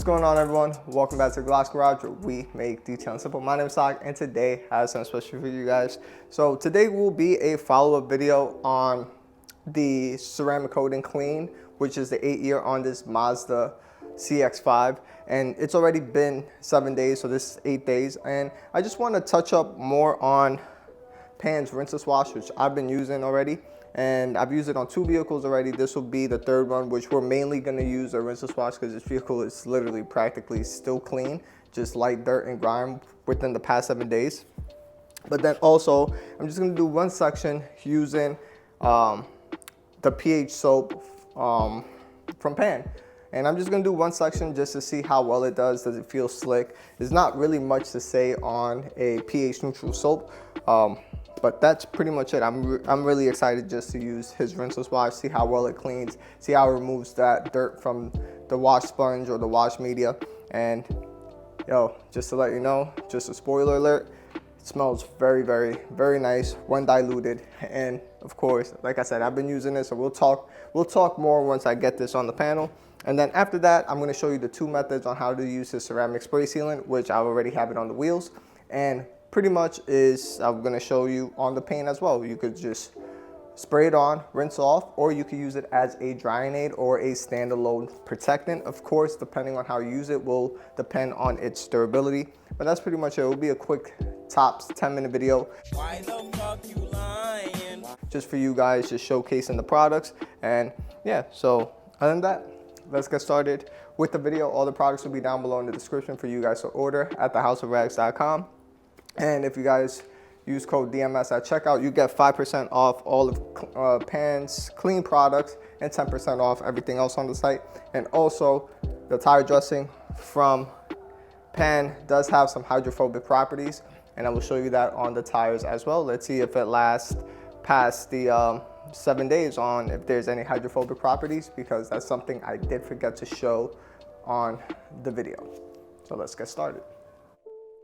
What's going on, everyone? Welcome back to Glass Garage, where we make detail and simple. My name is Sock, and today I have something special for you guys. So today will be a follow-up video on the ceramic coating clean, which is the 8-year on this Mazda CX5, and it's already been 7 days, so this is 8 days. And I just want to touch up more on Pan's Rinseless Wash, which I've been using already, and I've used it on 2 vehicles already. This will be the 3rd one, which we're mainly going to use a Rinseless Wash because this vehicle is literally practically still clean, just light dirt and grime within the past 7 days. But then also, I'm just going to do one section using the pH soap from Pan. And I'm just going to do one section just to see how well it does. Does it feel slick? There's not really much to say on a pH neutral soap. But that's pretty much it. I'm really excited just to use his Rinseless Wash, see how well it cleans, see how it removes that dirt from the wash sponge or the wash media. And just to let you know, just a spoiler alert, it smells very, very, very nice when diluted. And of course, like I said, I've been using this, so we'll talk more once I get this on the panel. And then after that, I'm going to show you the 2 methods on how to use this ceramic spray sealant, which I already have it on the wheels. And pretty much I'm going to show you on the paint as well. You could just spray it on, rinse off, or you could use it as a drying aid or a standalone protectant. Of course, depending on how you use it will depend on its durability. But that's pretty much it. It will be a quick tops 10-minute video. Why the fuck you lying? Just for you guys, just showcasing the products. And yeah, so other than that, let's get started with the video. All the products will be down below in the description for you guys to order at thehouseofrags.com. And if you guys use code DMS at checkout, you get 5% off all of Pan's clean products and 10% off everything else on the site. And also, the tire dressing from Pan does have some hydrophobic properties, and I will show you that on the tires as well. Let's see if it lasts past the 7 days on if there's any hydrophobic properties, because that's something I did forget to show on the video. So let's get started.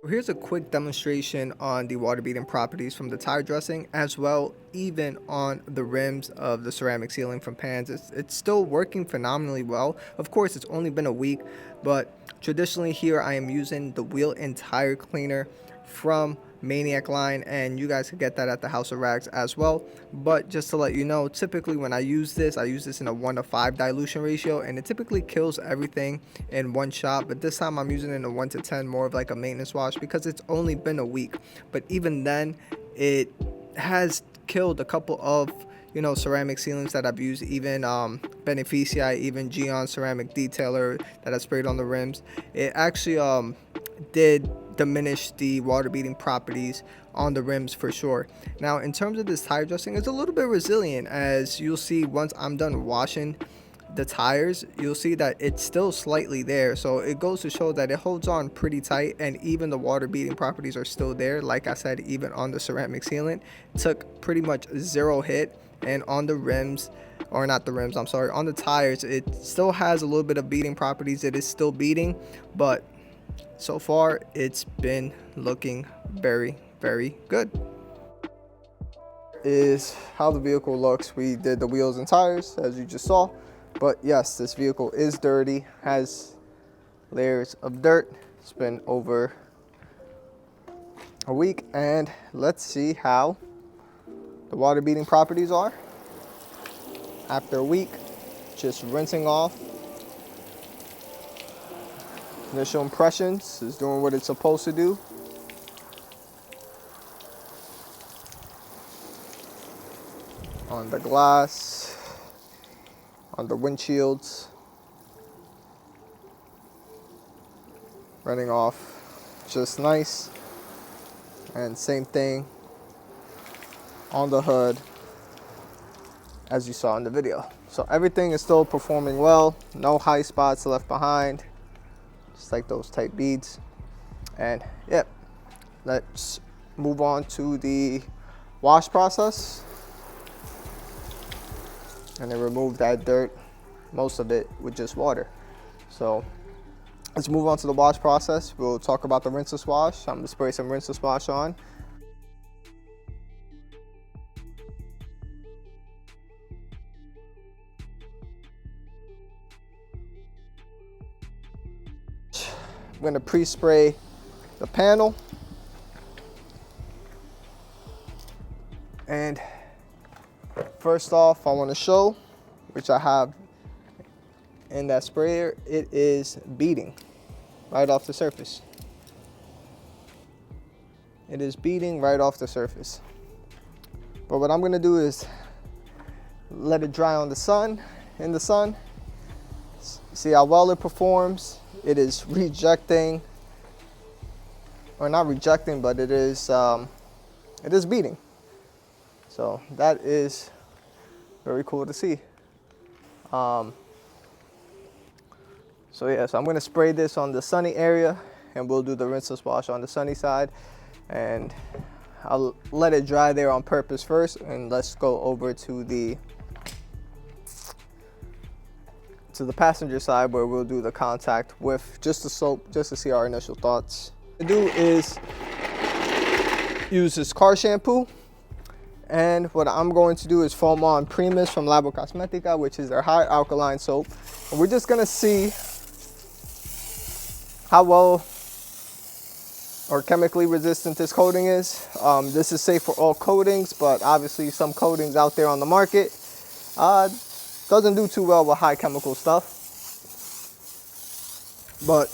Here's a quick demonstration on the water beading properties from the tire dressing, as well even on the rims of the ceramic sealing from Pan's. It's still working phenomenally well. Of course, it's only been a week, but traditionally here I am using the wheel and tire cleaner from Maniac line, and you guys can get that at the House of Rags as well. But just to let you know, typically when I use this in a 1:5 dilution ratio, and it typically kills everything in one shot. But this time I'm using it in a 1:10, more of like a maintenance wash, because it's only been a week. But even then, it has killed a couple of ceramic sealants that I've used, even Beneficia, even Gion ceramic detailer that I sprayed on the rims. It actually did diminish the water beading properties on the rims for sure. Now, in terms of this tire dressing, it's a little bit resilient, as you'll see once I'm done washing the tires. You'll see that it's still slightly there, so it goes to show that it holds on pretty tight, and even the water beading properties are still there. Like I said, even on the ceramic sealant, took pretty much 0 hit. And on the rims, or not the rims, I'm sorry, on the tires, it still has a little bit of beading properties. It is still beading, but so far it's been looking very, very good. Is how the vehicle looks. We did the wheels and tires, as you just saw. But yes, this vehicle is dirty, has layers of dirt. It's been over a week, and let's see how the water beading properties are after a week. Just rinsing off. Initial impressions is doing what it's supposed to do. On the glass, on the windshields, running off just nice. And same thing on the hood, as you saw in the video. So everything is still performing well. No high spots left behind, just like those tight beads. And yeah, let's move on to the wash process. And then remove that dirt, most of it with just water. So let's move on to the wash process. We'll talk about the Rinseless Wash. I'm gonna spray some Rinseless Wash on. I'm gonna pre-spray the panel. And first off, I wanna show, which I have in that sprayer, it is beading right off the surface. It is beading right off the surface. But what I'm gonna do is let it dry on the sun, in the sun. See how well it performs. It is rejecting, or not rejecting, but it is beading. So that is very cool to see. So yeah, so I'm gonna spray this on the sunny area, and we'll do the rinseless wash on the sunny side. And I'll let it dry there on purpose first, and let's go over to the passenger side where we'll do the contact with just the soap, just to see our initial thoughts. What I do is use this car shampoo, and what I'm going to do is foam on Primus from Labo Cosmetica, which is their high alkaline soap. And we're just gonna see how well or chemically resistant this coating is. This is safe for all coatings, but obviously some coatings out there on the market doesn't do too well with high chemical stuff. But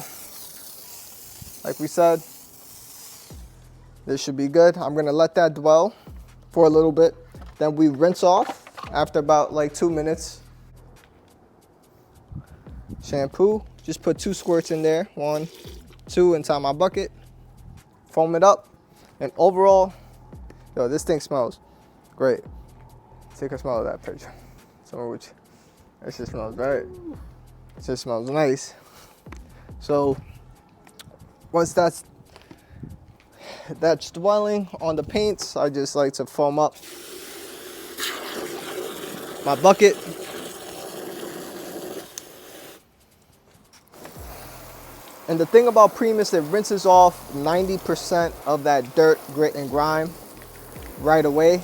like we said, this should be good. I'm gonna let that dwell for a little bit. Then we rinse off after about like 2 minutes. Shampoo, just put 2 squirts in there, 1, 2 inside my bucket. Foam it up, and overall, yo, this thing smells great. Take a smell of that picture. It just smells great. It just smells nice. So once that's dwelling on the paints, I just like to foam up my bucket. And the thing about Primus, it rinses off 90% of that dirt, grit, and grime right away.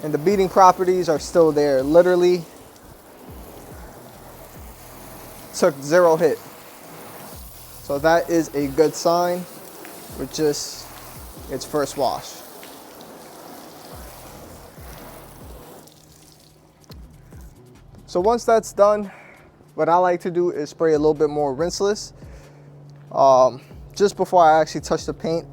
And the beading properties are still there. Literally took 0 hit. So that is a good sign with just its first wash. So once that's done, what I like to do is spray a little bit more rinseless just before I actually touch the paint.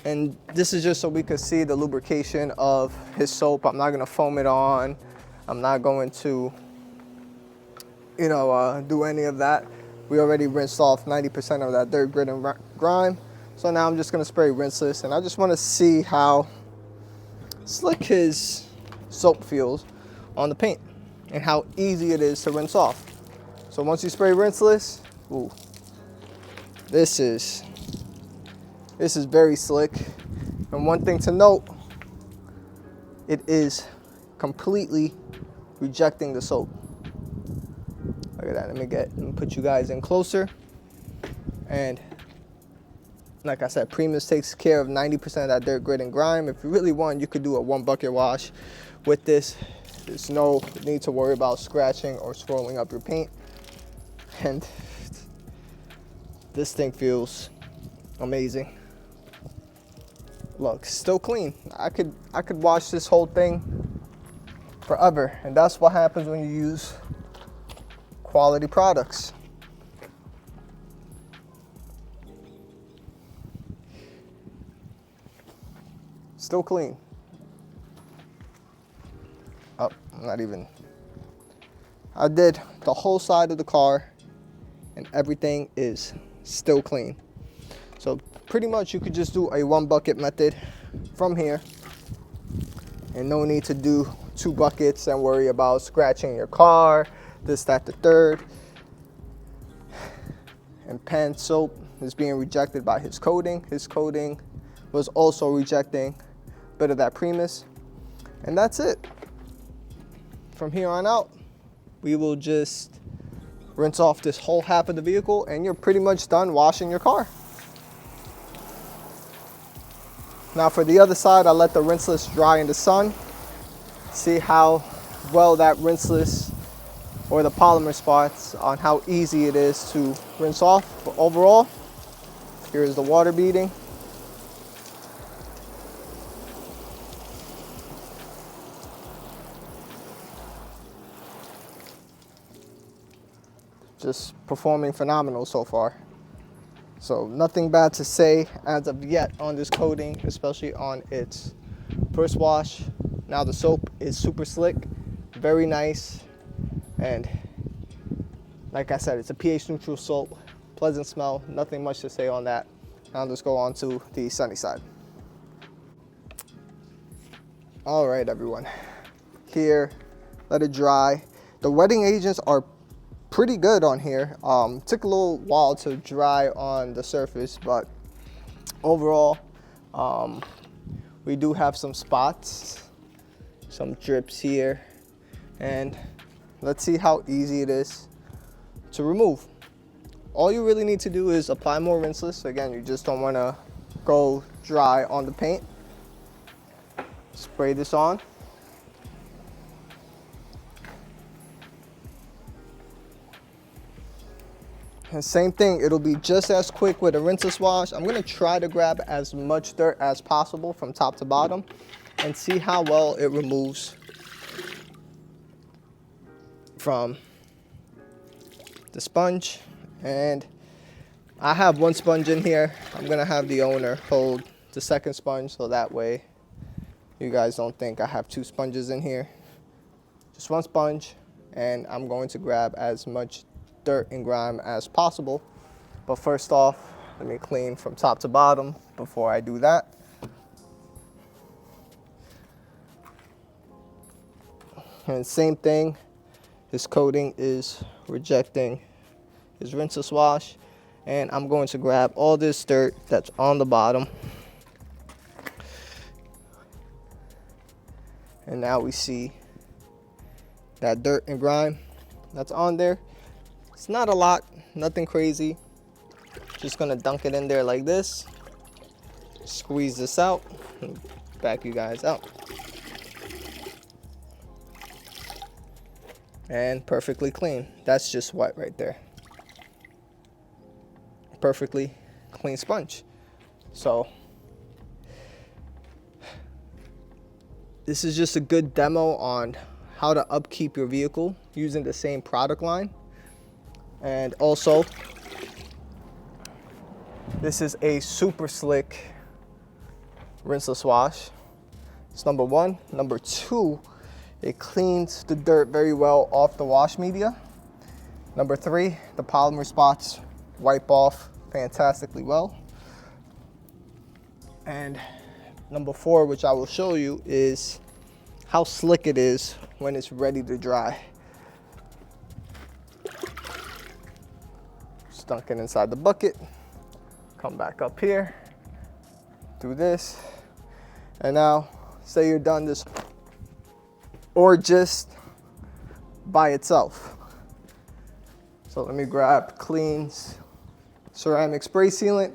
And this is just so we could see the lubrication of his soap. I'm not gonna foam it on. I'm not going to, do any of that. We already rinsed off 90% of that dirt, grit, and grime. So now I'm just gonna spray rinseless, and I just wanna see how slick his soap feels on the paint and how easy it is to rinse off. So once you spray rinseless, ooh, this is very slick. And one thing to note, it is completely rejecting the soap. Look at that. Let me put you guys in closer. And like I said, Primus takes care of 90% of that dirt, grit, and grime. If you really want, you could do a 1 bucket wash with this. There's no need to worry about scratching or swirling up your paint. And this thing feels amazing. Look, still clean. I could wash this whole thing forever, and that's what happens when you use quality products. Still clean. Oh, not even. I did the whole side of the car, and everything is still clean. So pretty much you could just do a 1 bucket method from here, and no need to do 2 buckets and worry about scratching your car, this, that, the third. And Pan soap is being rejected by his coating. His coating was also rejecting a bit of that Primus, and that's it. From here on out, we will just rinse off this whole half of the vehicle, and you're pretty much done washing your car. Now for the other side, I let the rinseless dry in the sun. See how well that rinseless or the polymer spots on how easy it is to rinse off. But overall, here's the water beading. Just performing phenomenal so far. So nothing bad to say as of yet on this coating, especially on its first wash. Now the soap is super slick, very nice, and like I said, it's a pH neutral soap, pleasant smell, nothing much to say on that. Now let's go on to the sunny side. All right, everyone, here, let it dry. The wetting agents are pretty good on here. Took a little while to dry on the surface, but overall, we do have some spots, some drips here, and let's see how easy it is to remove. All you really need to do is apply more rinseless. Again, you just don't want to go dry on the paint. Spray this on. And same thing, it'll be just as quick with a rinseless wash. I'm gonna try to grab as much dirt as possible from top to bottom and see how well it removes from the sponge. And I have one sponge in here. I'm gonna have the owner hold the second sponge so that way you guys don't think I have two sponges in here. Just one sponge, and I'm going to grab as much dirt and grime as possible. But first off, let me clean from top to bottom before I do that. And same thing, this coating is rejecting his rinseless wash, and I'm going to grab all this dirt that's on the bottom. And now we see that dirt and grime that's on there. It's not a lot, nothing crazy. Just gonna dunk it in there like this. Squeeze this out, and back you guys out. And perfectly clean. That's just wet right there. Perfectly clean sponge. So this is just a good demo on how to upkeep your vehicle using the same product line. And also, this is a super slick rinseless wash. It's number one. Number two, it cleans the dirt very well off the wash media. Number three, the polymer spots wipe off fantastically well. And number four, which I will show you, is how slick it is when it's ready to dry. Just dunk it inside the bucket, come back up here, do this, and now say you're done this, or just by itself. So let me grab Clean's ceramic spray sealant,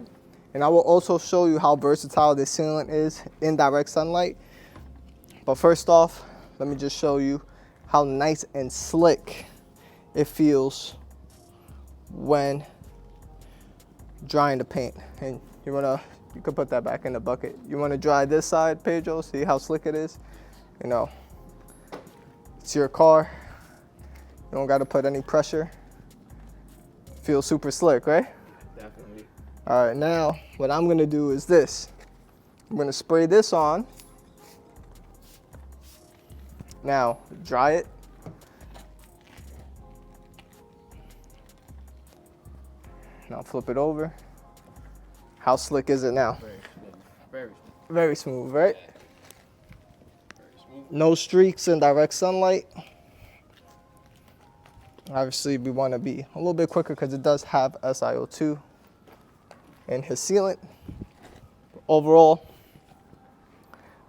and I will also show you how versatile this sealant is in direct sunlight. But first off, let me just show you how nice and slick it feels when drying the paint. And you can put that back in the bucket. You wanna dry this side, Pedro, see how slick it is? You know, it's your car. You don't gotta put any pressure. Feels super slick, right? Definitely. All right, now what I'm gonna do is this. I'm gonna spray this on. Now, dry it. Now flip it over. How slick is it now? Very smooth. Very smooth. Very smooth, right? Very smooth. No streaks in direct sunlight. Obviously, we want to be a little bit quicker because it does have SiO2 in his sealant. Overall,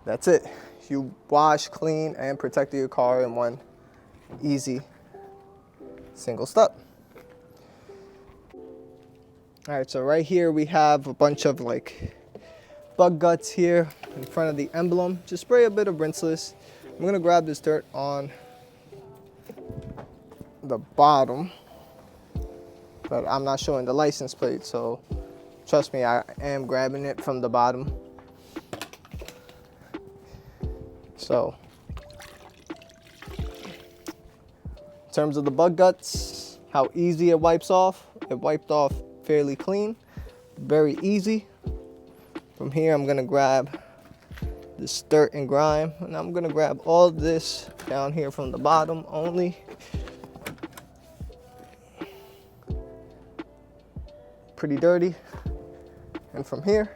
that's it. You wash, clean, and protect your car in one easy single step. All right, so right here we have a bunch of like bug guts here in front of the emblem. Just spray a bit of rinseless. I'm gonna grab this dirt on the bottom, but I'm not showing the license plate, so trust me, I am grabbing it from the bottom. So in terms of the bug guts, how easy it wipes off, it wiped off fairly clean, very easy. From here, I'm gonna grab this dirt and grime, and I'm gonna grab all this down here from the bottom only. Pretty dirty. And from here,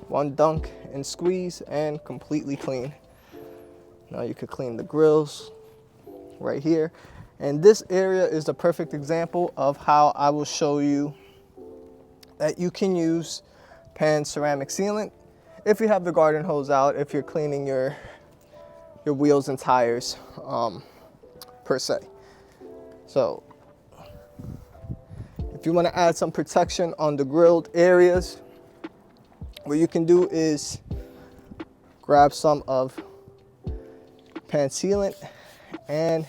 one dunk and squeeze and completely clean. Now you could clean the grills right here. And this area is the perfect example of how I will show you that you can use pan ceramic sealant if you have the garden hose out, if you're cleaning your wheels and tires per se. So if you want to add some protection on the grilled areas, what you can do is grab some of pan sealant, and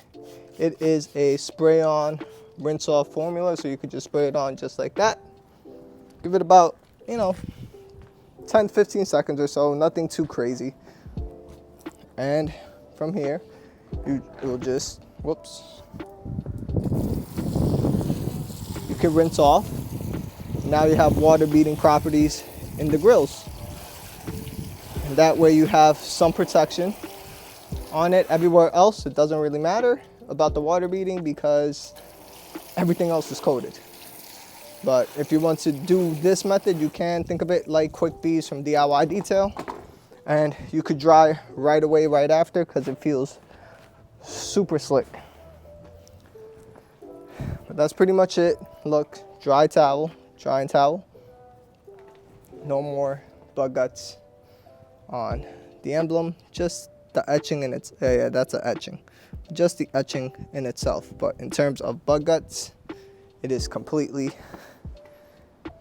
it is a spray on rinse off formula, so you could just spray it on just like that. Give it about 10-15 seconds or so, nothing too crazy. And from here you will just you can rinse off. Now you have water beading properties in the grills, and that way you have some protection on it. Everywhere else, it doesn't really matter about the water beading because everything else is coated. But if you want to do this method, you can think of it like quick beads from DIY Detail, and you could dry right away right after because it feels super slick. But that's pretty much it. Look, drying towel. No more bug guts on the emblem, just the etching in its, yeah, that's an etching. Just the etching in itself. But in terms of bug guts, it is completely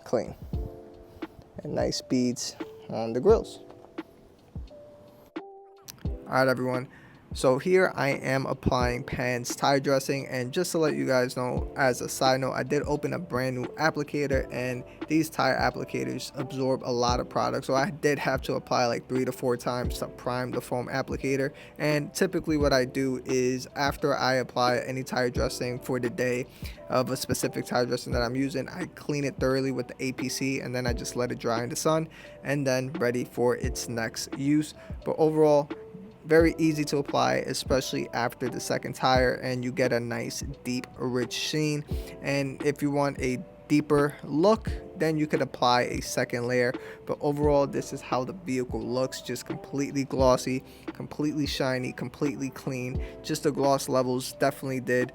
clean. And nice beads on the grills. All right, everyone. So here I am applying Pan's tire dressing, and just to let you guys know, as a side note, I did open a brand new applicator, and these tire applicators absorb a lot of product, so I did have to apply like 3 to 4 times to prime the foam applicator. And typically what I do is after I apply any tire dressing for the day of a specific tire dressing that I'm using, I clean it thoroughly with the APC, and then I just let it dry in the sun, and then ready for its next use. But overall, very easy to apply, especially after the second tire, and you get a nice deep rich sheen. And if you want a deeper look, then you could apply a second layer. But overall, this is how the vehicle looks, just completely glossy, completely shiny, completely clean. Just the gloss levels definitely did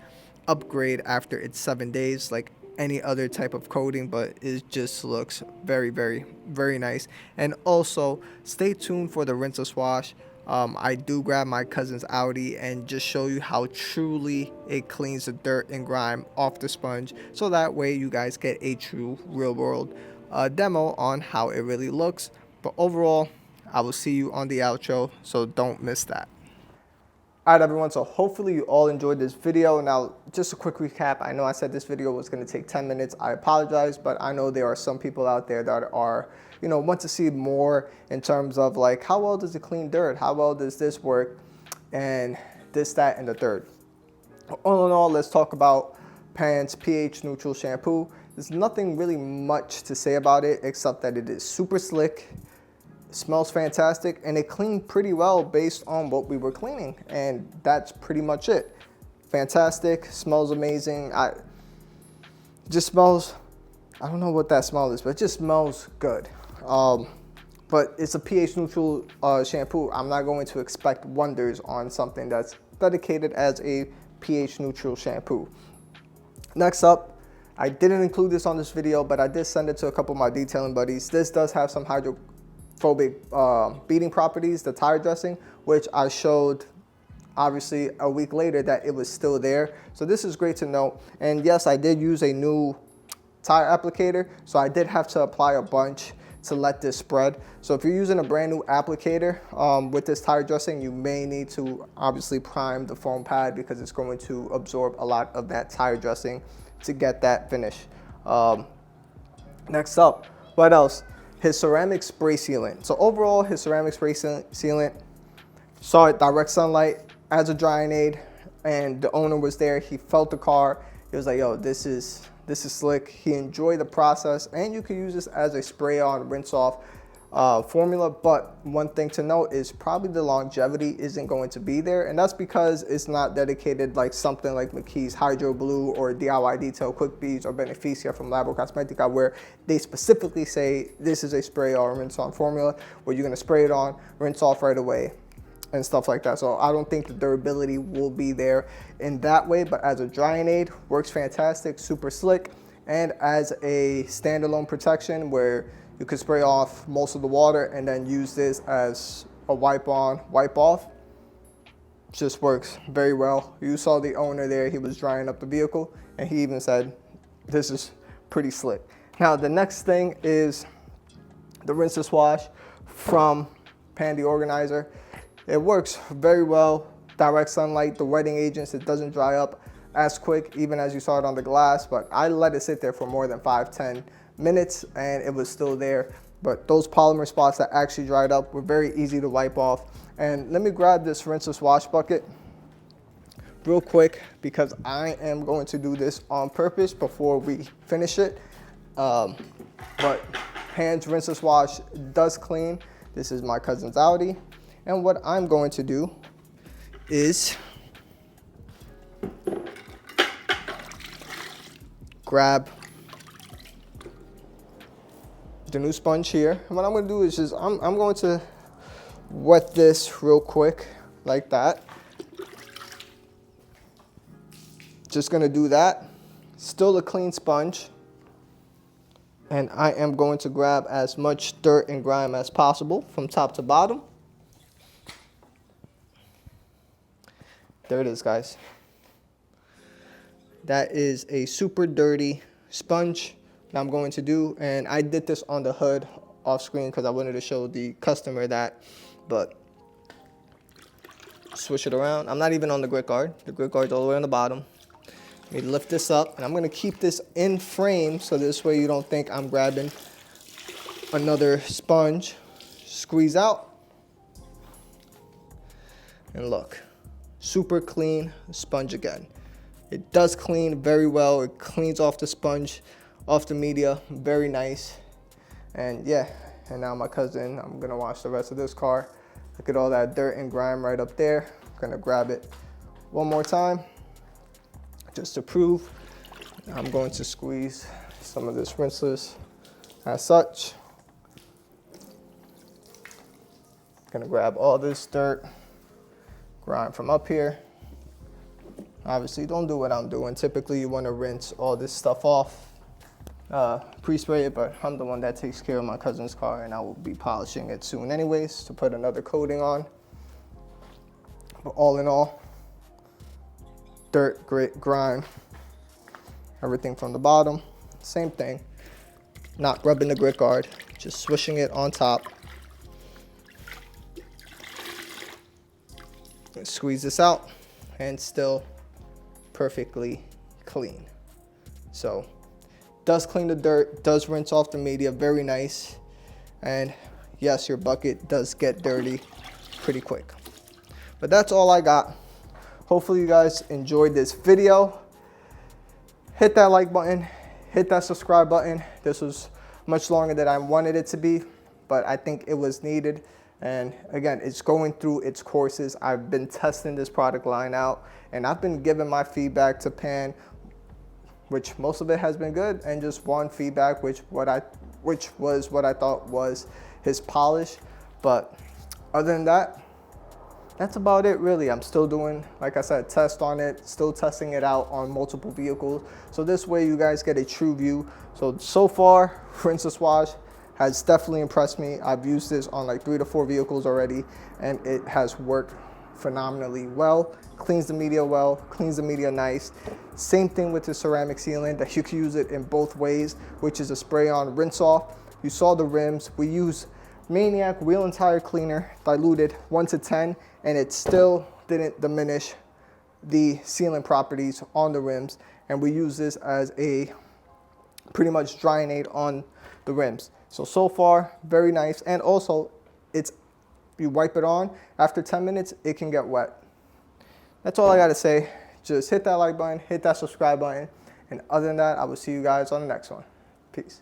upgrade after its 7 days, like any other type of coating, but it just looks very, very, very nice. And also stay tuned for the Rinseless Wash. I do grab my cousin's Audi and just show you how truly it cleans the dirt and grime off the sponge, so that way you guys get a true real world demo on how it really looks. But overall, I will see you on the outro, so don't miss that. Alright everyone, so hopefully you all enjoyed this video. Now, just a quick recap. I know I said this video was going to take 10 minutes. I apologize, but I know there are some people out there that are, want to see more in terms of like, how well does it clean dirt? How well does this work? And this, that, and the third. All in all, let's talk about Pan's pH neutral shampoo. There's nothing really much to say about it except that it is super slick. Smells fantastic, and it cleaned pretty well based on what we were cleaning, and that's pretty much it. Fantastic, smells amazing. Just smells, I don't know what that smell is, but it just smells good. But it's a pH neutral shampoo. I'm not going to expect wonders on something that's dedicated as a pH neutral shampoo. Next up, I didn't include this on this video, but I did send it to a couple of my detailing buddies. This does have some hydrophobic beading properties, the tire dressing, which I showed obviously a week later that it was still there. So this is great to know. And yes, I did use a new tire applicator, so I did have to apply a bunch to let this spread. So if you're using a brand new applicator with this tire dressing, you may need to obviously prime the foam pad because it's going to absorb a lot of that tire dressing to get that finish. Next up, what else? His ceramic spray sealant. So overall, his ceramic spray sealant, saw it direct sunlight as a drying aid, and the owner was there. He felt the car. He was like, yo, this is slick. He enjoyed the process, and you can use this as a spray on, rinse off formula. But one thing to note is probably the longevity isn't going to be there, and that's because it's not dedicated like something like McKee's Hydro Blue or DIY Detail Quick Beads or Beneficia from Labo Cosmetica, where they specifically say this is a spray on, rinse on formula where you're going to spray it on, rinse off right away, and stuff like that. So I don't think the durability will be there in that way, but as a drying aid, works fantastic, super slick, and as a standalone protection where you could spray off most of the water and then use this as a wipe on, wipe off, just works very well. You saw the owner there, he was drying up the vehicle, and he even said, this is pretty slick. Now the next thing is the Rinseless Wash from Pandy Organizer. It works very well, direct sunlight, the wetting agents, it doesn't dry up as quick, even as you saw it on the glass, but I let it sit there for more than 5-10 minutes and it was still there. But those polymer spots that actually dried up were very easy to wipe off. And let me grab this Rinseless Wash bucket real quick because I am going to do this on purpose before we finish it. But Pan's Rinseless Wash does clean. This is my cousin's Audi. And what I'm going to do is grab the new sponge here. And what I'm going to do is just, I'm going to wet this real quick like that. Just going to do that. Still a clean sponge. And I am going to grab as much dirt and grime as possible from top to bottom. There it is, guys. That is a super dirty sponge that I'm going to do, and I did this on the hood off screen because I wanted to show the customer that, but switch it around. I'm not even on the grit guard. The grit guard's all the way on the bottom. Let me lift this up, and I'm gonna keep this in frame so this way you don't think I'm grabbing another sponge. Squeeze out, and look. Super clean sponge again. It does clean very well. It cleans off the sponge, off the media, very nice. And yeah, and now my cousin, I'm gonna wash the rest of this car. Look at all that dirt and grime right up there. I'm gonna grab it one more time, just to prove. I'm going to squeeze some of this rinseless as such. Gonna grab all this dirt, grime from up here. Obviously, don't do what I'm doing. Typically, you want to rinse all this stuff off, pre-spray it, but I'm the one that takes care of my cousin's car, and I will be polishing it soon anyways to put another coating on. But all in all, dirt, grit, grime, everything from the bottom, same thing. Not rubbing the grit guard, just swishing it on top. Squeeze this out, and still perfectly clean. So does clean the dirt, does rinse off the media, very nice. And yes, your bucket does get dirty pretty quick. But that's all I got. Hopefully you guys enjoyed this video. Hit that like button, hit that subscribe button. This was much longer than I wanted it to be, but I think it was needed. And again, it's going through its courses. I've been testing this product line out, and I've been giving my feedback to Pan, which most of it has been good, and just one feedback, which was what I thought was his polish. But other than that, that's about it really. I'm still doing, like I said, test on it, still testing it out on multiple vehicles. So this way you guys get a true view. So far, Rinseless Wash has definitely impressed me. I've used this on like 3 to 4 vehicles already, and it has worked phenomenally well. Cleans the media well, cleans the media nice. Same thing with the ceramic sealant, that you can use it in both ways, which is a spray on, rinse off. You saw the rims. We use Maniac Wheel and Tire Cleaner, diluted 1 to 10, and it still didn't diminish the sealant properties on the rims. And we use this as a pretty much drying aid on the rims. So far, very nice. And also, you wipe it on, after 10 minutes, it can get wet. That's all I gotta say. Just hit that like button, hit that subscribe button. And other than that, I will see you guys on the next one. Peace.